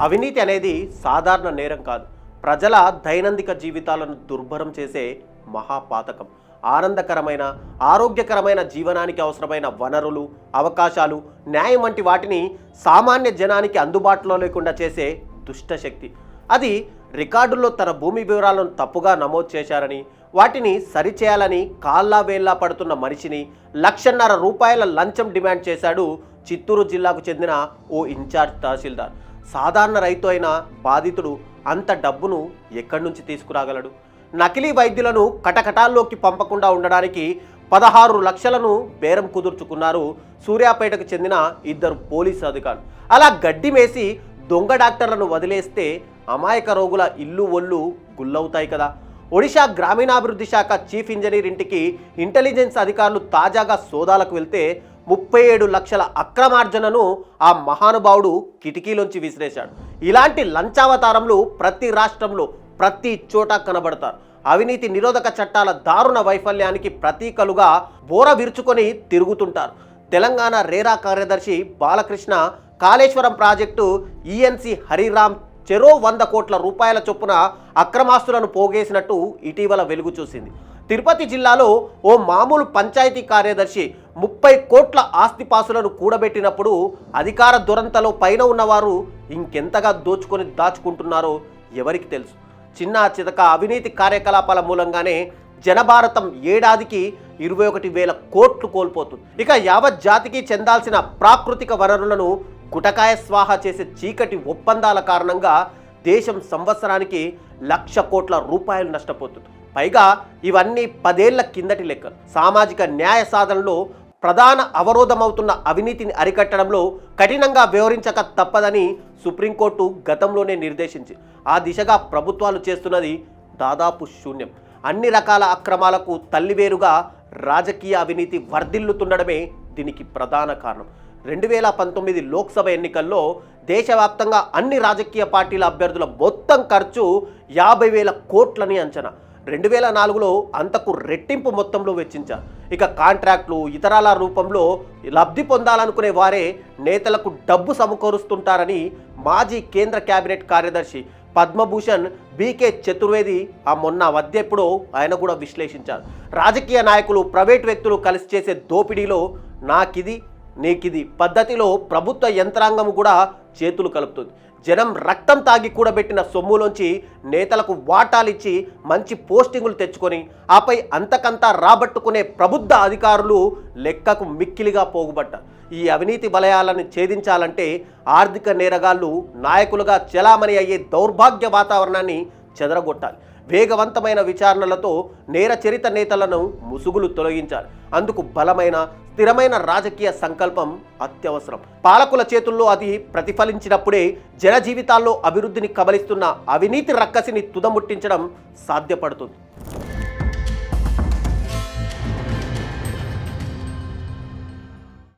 అవినీతి అనేది సాధారణ నేరం కాదు. ప్రజల దైనందిక జీవితాలను దుర్భరం చేసే మహాపాతకం. ఆనందకరమైన, ఆరోగ్యకరమైన జీవనానికి అవసరమైన వనరులు, అవకాశాలు, న్యాయం వంటి వాటిని సామాన్య జనానికి అందుబాటులో లేకుండా చేసే దుష్టశక్తి. అది రికార్డుల్లో తన భూమి వివరాలను తప్పుగా నమోదు చేశారని, వాటిని సరిచేయాలని కాళ్ళా వేళ్ళా పడుతున్న మనిషిని 1,50,000 రూపాయల లంచం డిమాండ్ చేశాడు చిత్తూరు జిల్లాకు చెందిన ఓ ఇన్ఛార్జ్ తహసీల్దార్. సాధారణ రైతు అయిన బాధితుడు అంత డబ్బును ఎక్కడి నుంచి తీసుకురాగలడు? నకిలీ వైద్యులను కటకటాల్లోకి పంపకుండా ఉండడానికి 16 లక్షలను బేరం కుదుర్చుకున్నారు సూర్యాపేటకు చెందిన 2 పోలీసు అధికారులు. అలా గడ్డి మేసి దొంగ డాక్టర్లను వదిలేస్తే అమాయక రోగుల ఇల్లు ఒళ్ళు గుల్లవుతాయి కదా. ఒడిశా గ్రామీణాభివృద్ధి శాఖ చీఫ్ ఇంజనీర్ ఇంటికి ఇంటెలిజెన్స్ అధికారులు తాజాగా సోదాలకు వెళ్తే 37 లక్షల అక్రమార్జనను ఆ మహానుభావుడు కిటికీలోంచి విసిరేశాడు. ఇలాంటి లంచావతారంలో ప్రతి రాష్ట్రంలో ప్రతి చోట కనబడతారు. అవినీతి నిరోధక చట్టాల దారుణ వైఫల్యానికి ప్రతీకలుగా బోర విరుచుకొని తిరుగుతుంటారు. తెలంగాణ రేరా కార్యదర్శి బాలకృష్ణ కాళేశ్వరం ప్రాజెక్టు ఈఎన్సీ హరిరామ్ చెరో 100 కోట్ల రూపాయల చొప్పున అక్రమాస్తులను పోగేసినట్టు ఇటీవల వెలుగు చూసింది. తిరుపతి జిల్లాలో ఓ మామూలు పంచాయతీ కార్యదర్శి 30 కోట్ల ఆస్తిపాసులను కూడబెట్టినప్పుడు అధికార దురంతలో పైన ఉన్నవారు ఇంకెంతగా దాచుకుంటున్నారో ఎవరికి తెలుసు. చిన్న చితక అవినీతి కార్యకలాపాల మూలంగానే జనభారతం ఏడాదికి 21,000 కోట్లు కోల్పోతుంది. ఇక యావత్ జాతికి చెందాల్సిన ప్రాకృతిక వనరులను గుటకాయ స్వాహా చేసే చీకటి ఒప్పందాల కారణంగా దేశం సంవత్సరానికి 1,00,000 కోట్ల రూపాయలు నష్టపోతుంది. పైగా ఇవన్నీ 10 ఏళ్ల కిందటి లెక్కలు. సామాజిక న్యాయ సాధనలో ప్రధాన అవరోధమవుతున్న అవినీతిని అరికట్టడంలో కఠినంగా వ్యవహరించక తప్పదని సుప్రీంకోర్టు గతంలోనే నిర్దేశించి ఆ దిశగా ప్రభుత్వాలు చేస్తున్నది దాదాపు శూన్యం. అన్ని రకాల అక్రమాలకు తల్లివేరుగా రాజకీయ అవినీతి వర్ధిల్లుతుండడమే దీనికి ప్రధాన కారణం. 2019 లోక్సభ ఎన్నికల్లో దేశవ్యాప్తంగా అన్ని రాజకీయ పార్టీల అభ్యర్థుల మొత్తం ఖర్చు 50,000 కోట్లని అంచనా. 2004లో అంతకు రెట్టింపు మొత్తంలో వెచ్చించారు. ఇక కాంట్రాక్టులు, ఇతరాల రూపంలో లబ్ధి పొందాలనుకునే వారే నేతలకు డబ్బు సమకూరుస్తుంటారని మాజీ కేంద్ర కేబినెట్ కార్యదర్శి పద్మభూషణ్ బీకే చతుర్వేది మొన్న వద్దెప్పుడో ఆయన కూడా విశ్లేషించారు. రాజకీయ నాయకులు, ప్రైవేట్ వ్యక్తులు కలిసి చేసే దోపిడీలో నాకిది నీకిది పద్ధతిలో ప్రభుత్వ యంత్రాంగం కూడా చేతులు కలుపుతుంది. జనం రక్తం తాగి కూడబెట్టిన సొమ్ములోంచి నేతలకు వాటాలిచ్చి మంచి పోస్టింగులు తెచ్చుకొని ఆపై అంతకంతా రాబట్టుకునే ప్రబుద్ధ అధికారులు లెక్కకు మిక్కిలిగా పోగుబట్టారు. ఈ అవినీతి వలయాలను ఛేదించాలంటే ఆర్థిక నేరగాళ్లు నాయకులుగా చెలామణి అయ్యే దౌర్భాగ్య వాతావరణాన్ని చెదరగొట్టాలి. వేగవంతమైన విచారణలతో నేర చరిత నేతలను ముసుగులు తొలగించాలి. అందుకు బలమైన, స్థిరమైన రాజకీయ సంకల్పం అత్యవసరం. పాలకుల చేతుల్లో అది ప్రతిఫలించినప్పుడే జన జీవితాల్లో అభివృద్ధిని కబలిస్తున్న అవినీతి రక్కసిని తుదముట్టించడం సాధ్యపడుతుంది.